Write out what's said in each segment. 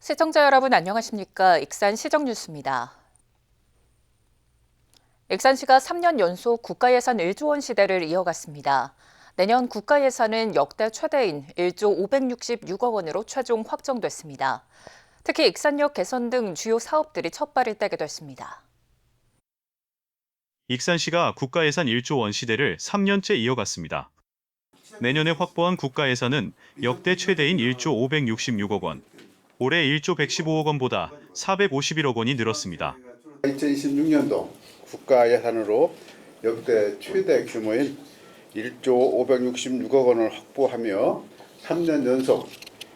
시청자 여러분 안녕하십니까? 익산 시정 뉴스입니다. 익산시가 3년 연속 국가예산 1조 원 시대를 이어갔습니다. 내년 국가예산은 역대 최대인 1조 566억 원으로 최종 확정됐습니다. 특히 익산역 개선 등 주요 사업들이 첫 발을 떼게 됐습니다. 익산시가 국가예산 1조 원 시대를 3년째 이어갔습니다. 내년에 확보한 국가예산은 역대 최대인 1조 566억 원, 올해 1조 115억 원보다 451억 원이 늘었습니다. 2026년도 국가 예산으로 역대 최대 규모인 1조 566억 원을 확보하며 3년 연속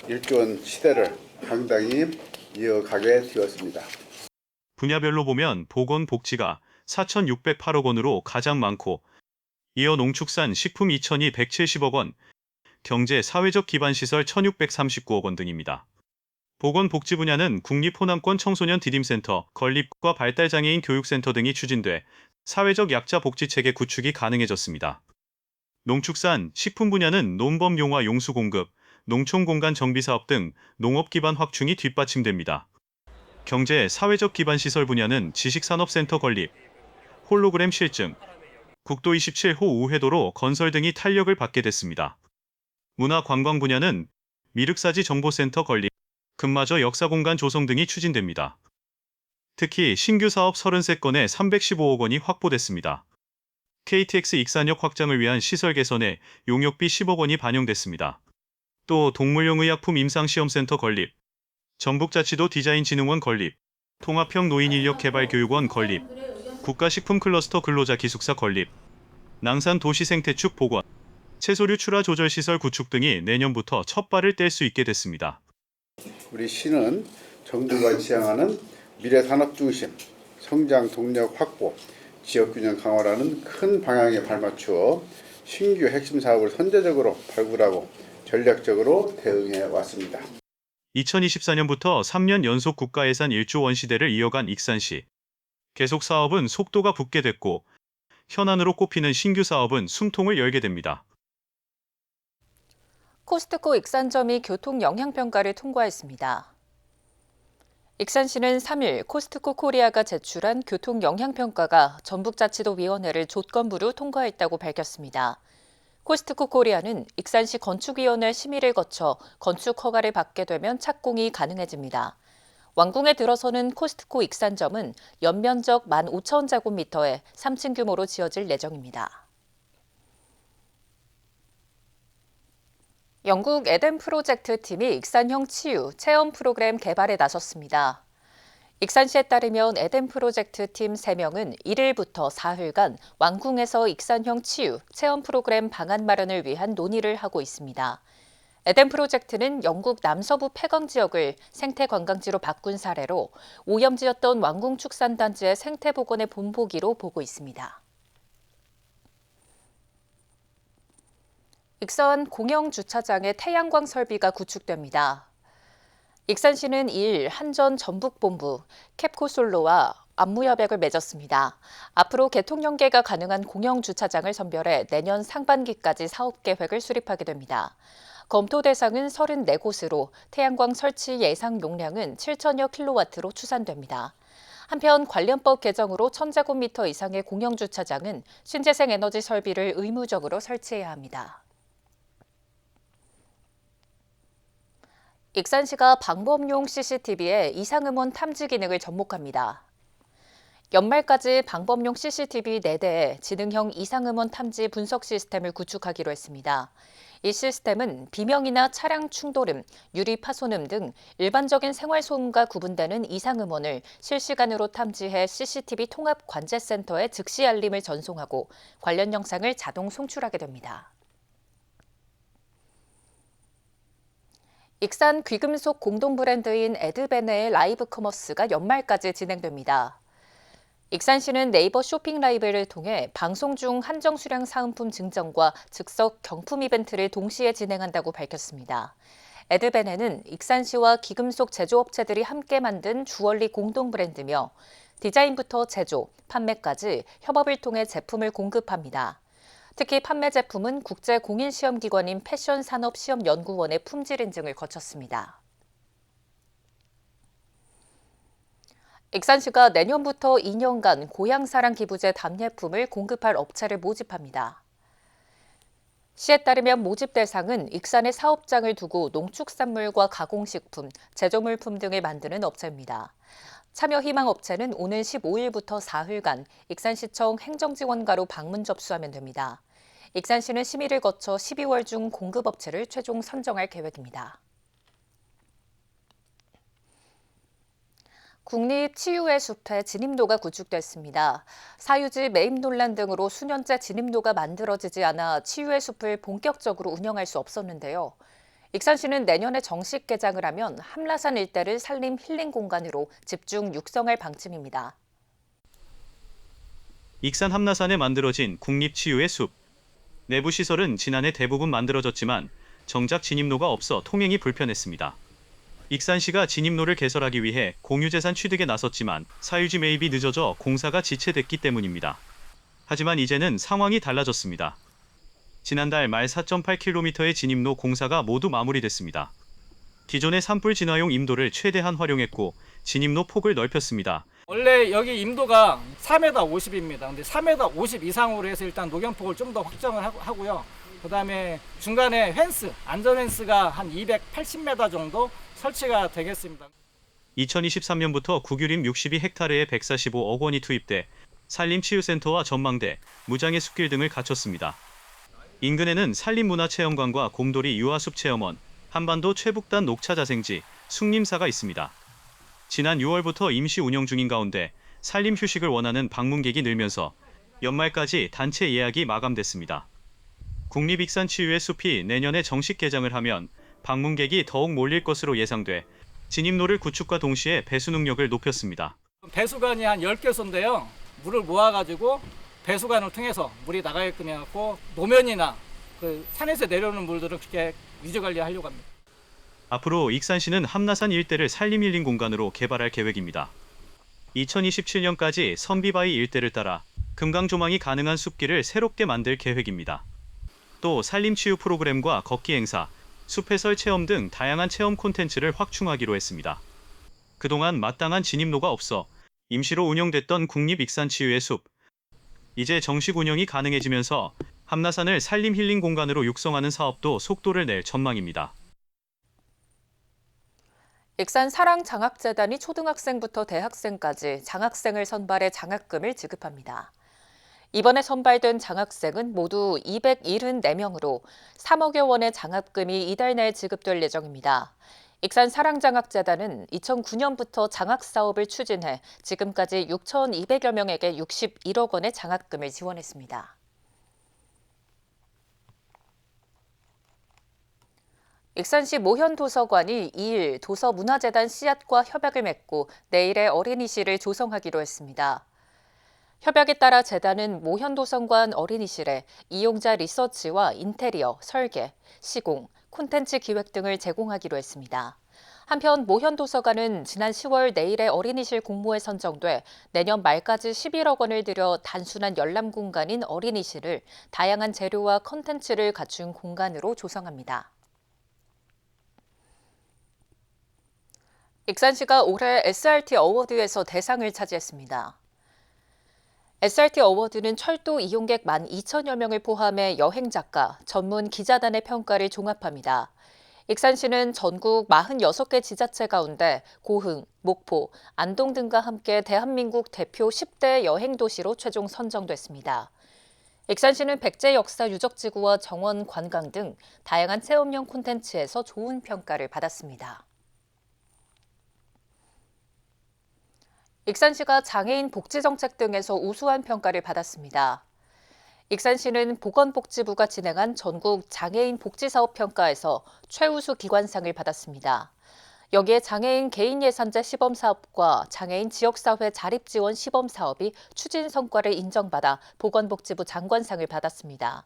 1조 원 시대를 당당히 이어가게 되었습니다. 분야별로 보면 보건복지가 4,608억 원으로 가장 많고 이어 농축산 식품 2,270억 원, 경제 사회적 기반시설 1,639억 원 등입니다. 보건복지 분야는 국립호남권 청소년 디딤센터, 건립과 발달장애인 교육센터 등이 추진돼 사회적 약자 복지체계 구축이 가능해졌습니다. 농축산, 식품 분야는 논범 용화 용수 공급, 농촌 공간 정비 사업 등 농업 기반 확충이 뒷받침됩니다. 경제 사회적 기반 시설 분야는 지식산업센터 건립, 홀로그램 실증, 국도 27호 우회도로 건설 등이 탄력을 받게 됐습니다. 문화 관광 분야는 미륵사지 정보센터 건립, 금마저 역사공간 조성 등이 추진됩니다. 특히 신규 사업 33건에 315억 원이 확보됐습니다. KTX 익산역 확장을 위한 시설 개선에 용역비 10억 원이 반영됐습니다. 또 동물용 의약품 임상시험센터 건립, 전북자치도 디자인진흥원 건립, 통합형 노인인력개발교육원 건립, 국가식품 클러스터 근로자 기숙사 건립, 낭산 도시생태축 복원, 채소류 출하 조절시설 구축 등이 내년부터 첫 발을 뗄 수 있게 됐습니다. 우리 시는 정부가 지향하는 미래 산업 중심, 성장 동력 확보, 지역균형 강화라는 큰 방향에 발맞추어 신규 핵심 사업을 선제적으로 발굴하고 전략적으로 대응해 왔습니다. 2024년부터 3년 연속 국가예산 1조 원 시대를 이어간 익산시. 계속 사업은 속도가 붙게 됐고 현안으로 꼽히는 신규 사업은 숨통을 열게 됩니다. 코스트코 익산점이 교통 영향평가를 통과했습니다. 익산시는 3일 코스트코 코리아가 제출한 교통 영향평가가 전북자치도위원회를 조건부로 통과했다고 밝혔습니다. 코스트코 코리아는 익산시 건축위원회 심의를 거쳐 건축 허가를 받게 되면 착공이 가능해집니다. 완공에 들어서는 코스트코 익산점은 연면적 15,000제곱미터의 3층 규모로 지어질 예정입니다. 영국 에덴 프로젝트 팀이 익산형 치유 체험 프로그램 개발에 나섰습니다. 익산시에 따르면 에덴 프로젝트 팀 3명은 1일부터 사흘간 왕궁에서 익산형 치유 체험 프로그램 방안 마련을 위한 논의를 하고 있습니다. 에덴 프로젝트는 영국 남서부 폐광 지역을 생태 관광지로 바꾼 사례로 오염지였던 왕궁축산단지의 생태 복원의 본보기로 보고 있습니다. 익산 공영 주차장의 태양광 설비가 구축됩니다. 익산시는 2일 한전 전북본부, 캡코솔로와 안무협약을 맺었습니다. 앞으로 개통 연계가 가능한 공영주차장을 선별해 내년 상반기까지 사업 계획을 수립하게 됩니다. 검토 대상은 34곳으로 태양광 설치 예상 용량은 7천여 킬로와트로 추산됩니다. 한편 관련법 개정으로 1,000제곱미터 이상의 공영주차장은 신재생 에너지 설비를 의무적으로 설치해야 합니다. 익산시가 방범용 CCTV에 이상음원 탐지 기능을 접목합니다. 연말까지 방범용 CCTV 4대에 지능형 이상음원 탐지 분석 시스템을 구축하기로 했습니다. 이 시스템은 비명이나 차량 충돌음, 유리 파손음 등 일반적인 생활소음과 구분되는 이상음원을 실시간으로 탐지해 CCTV 통합 관제센터에 즉시 알림을 전송하고 관련 영상을 자동 송출하게 됩니다. 익산 귀금속 공동 브랜드인 에드베네의 라이브 커머스가 연말까지 진행됩니다. 익산시는 네이버 쇼핑 라이브를 통해 방송 중 한정 수량 사은품 증정과 즉석 경품 이벤트를 동시에 진행한다고 밝혔습니다. 에드베네는 익산시와 귀금속 제조업체들이 함께 만든 주얼리 공동 브랜드며 디자인부터 제조, 판매까지 협업을 통해 제품을 공급합니다. 특히 판매 제품은 국제 공인시험기관인 패션산업시험연구원의 품질 인증을 거쳤습니다. 익산시가 내년부터 2년간 고향사랑 기부제 답례품을 공급할 업체를 모집합니다. 시에 따르면 모집 대상은 익산에 사업장을 두고 농축산물과 가공식품, 제조물품 등을 만드는 업체입니다. 참여 희망 업체는 오는 15일부터 4일간 익산시청 행정지원과로 방문 접수하면 됩니다. 익산시는 심의를 거쳐 12월 중 공급업체를 최종 선정할 계획입니다. 국립치유의 숲에 진입로가 구축됐습니다. 사유지 매입 논란 등으로 수년째 진입로가 만들어지지 않아 치유의 숲을 본격적으로 운영할 수 없었는데요. 익산시는 내년에 정식 개장을 하면 함라산 일대를 산림 힐링 공간으로 집중 육성할 방침입니다. 익산 함라산에 만들어진 국립치유의 숲. 내부 시설은 지난해 대부분 만들어졌지만 정작 진입로가 없어 통행이 불편했습니다. 익산시가 진입로를 개설하기 위해 공유재산 취득에 나섰지만 사유지 매입이 늦어져 공사가 지체됐기 때문입니다. 하지만 이제는 상황이 달라졌습니다. 지난달 말 4.8km의 진입로 공사가 모두 마무리됐습니다. 기존의 산불 진화용 임도를 최대한 활용했고 진입로 폭을 넓혔습니다. 원래 여기 임도가 4m 50입니다. 근데 4m 50 이상으로 해서 일단 노경폭을 좀 더 확장을 하고요. 그 다음에 중간에 펜스, 안전 펜스가 한 280m 정도 설치가 되겠습니다. 2023년부터 국유림 62헥타르에 145억 원이 투입돼 산림치유센터와 전망대, 무장의 숲길 등을 갖췄습니다. 인근에는 산림문화체험관과 곰돌이 유아숲 체험원, 한반도 최북단 녹차자생지, 숭림사가 있습니다. 지난 6월부터 임시 운영 중인 가운데 산림 휴식을 원하는 방문객이 늘면서 연말까지 단체 예약이 마감됐습니다. 국립익산치유의 숲이 내년에 정식 개장을 하면 방문객이 더욱 몰릴 것으로 예상돼 진입로를 구축과 동시에 배수 능력을 높였습니다. 배수관이 한 10개소인데요. 물을 모아가지고 배수관을 통해서 물이 나가게끔 해갖고 노면이나 그 산에서 내려오는 물들을 그렇게 유지관리하려고 합니다. 앞으로 익산시는 함라산 일대를 산림 힐링 공간으로 개발할 계획입니다. 2027년까지 선비바위 일대를 따라 금강조망이 가능한 숲길을 새롭게 만들 계획입니다. 또 산림치유 프로그램과 걷기 행사, 숲해설 체험 등 다양한 체험 콘텐츠를 확충하기로 했습니다. 그동안 마땅한 진입로가 없어 임시로 운영됐던 국립익산치유의 숲. 이제 정식 운영이 가능해지면서 함라산을 산림 힐링 공간으로 육성하는 사업도 속도를 낼 전망입니다. 익산 사랑장학재단이 초등학생부터 대학생까지 장학생을 선발해 장학금을 지급합니다. 이번에 선발된 장학생은 모두 274명으로 3억여 원의 장학금이 이달 내에 지급될 예정입니다. 익산 사랑장학재단은 2009년부터 장학사업을 추진해 지금까지 6,200여 명에게 61억 원의 장학금을 지원했습니다. 익산시 모현도서관이 2일 도서문화재단 씨앗과 협약을 맺고 내일의 어린이실을 조성하기로 했습니다. 협약에 따라 재단은 모현도서관 어린이실에 이용자 리서치와 인테리어, 설계, 시공, 콘텐츠 기획 등을 제공하기로 했습니다. 한편 모현도서관은 지난 10월 내일의 어린이실 공모에 선정돼 내년 말까지 11억 원을 들여 단순한 열람 공간인 어린이실을 다양한 재료와 콘텐츠를 갖춘 공간으로 조성합니다. 익산시가 올해 SRT 어워드에서 대상을 차지했습니다. SRT 어워드는 철도 이용객 12,000여 명을 포함해 여행작가, 전문 기자단의 평가를 종합합니다. 익산시는 전국 46개 지자체 가운데 고흥, 목포, 안동 등과 함께 대한민국 대표 10대 여행도시로 최종 선정됐습니다. 익산시는 백제 역사 유적지구와 정원 관광 등 다양한 체험형 콘텐츠에서 좋은 평가를 받았습니다. 익산시가 장애인 복지정책 등에서 우수한 평가를 받았습니다. 익산시는 보건복지부가 진행한 전국 장애인 복지사업 평가에서 최우수 기관상을 받았습니다. 여기에 장애인 개인예산제 시범사업과 장애인 지역사회 자립지원 시범사업이 추진 성과를 인정받아 보건복지부 장관상을 받았습니다.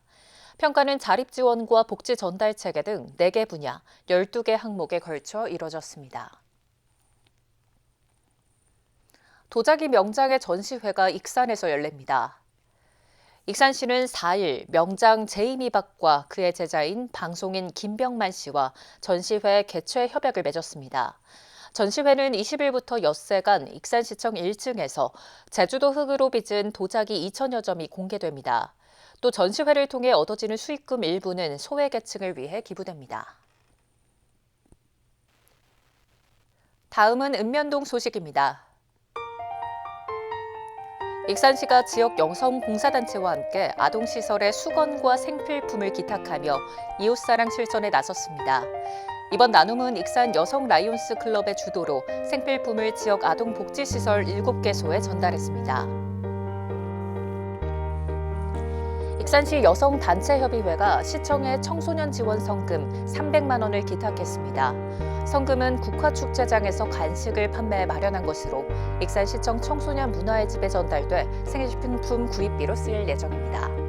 평가는 자립지원과 복지 전달체계 등 4개 분야, 12개 항목에 걸쳐 이뤄졌습니다. 도자기 명장의 전시회가 익산에서 열립니다. 익산시는 4일 명장 제이미박과 그의 제자인 방송인 김병만 씨와 전시회 개최 협약을 맺었습니다. 전시회는 20일부터 엿새간 익산시청 1층에서 제주도 흙으로 빚은 도자기 2천여 점이 공개됩니다. 또 전시회를 통해 얻어지는 수익금 일부는 소외계층을 위해 기부됩니다. 다음은 읍면동 소식입니다. 익산시가 지역 여성봉사단체와 함께 아동시설의 수건과 생필품을 기탁하며 이웃사랑 실천에 나섰습니다. 이번 나눔은 익산 여성 라이온스 클럽의 주도로 생필품을 지역 아동복지시설 7개소에 전달했습니다. 익산시 여성단체협의회가 시청에 청소년 지원 성금 300만 원을 기탁했습니다. 성금은 국화축제장에서 간식을 판매해 마련한 것으로 익산시청 청소년 문화의 집에 전달돼 생필품 구입비로 쓰일 예정입니다.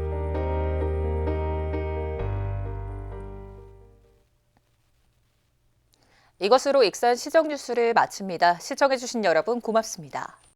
이것으로 익산 시정 뉴스를 마칩니다. 시청해주신 여러분 고맙습니다.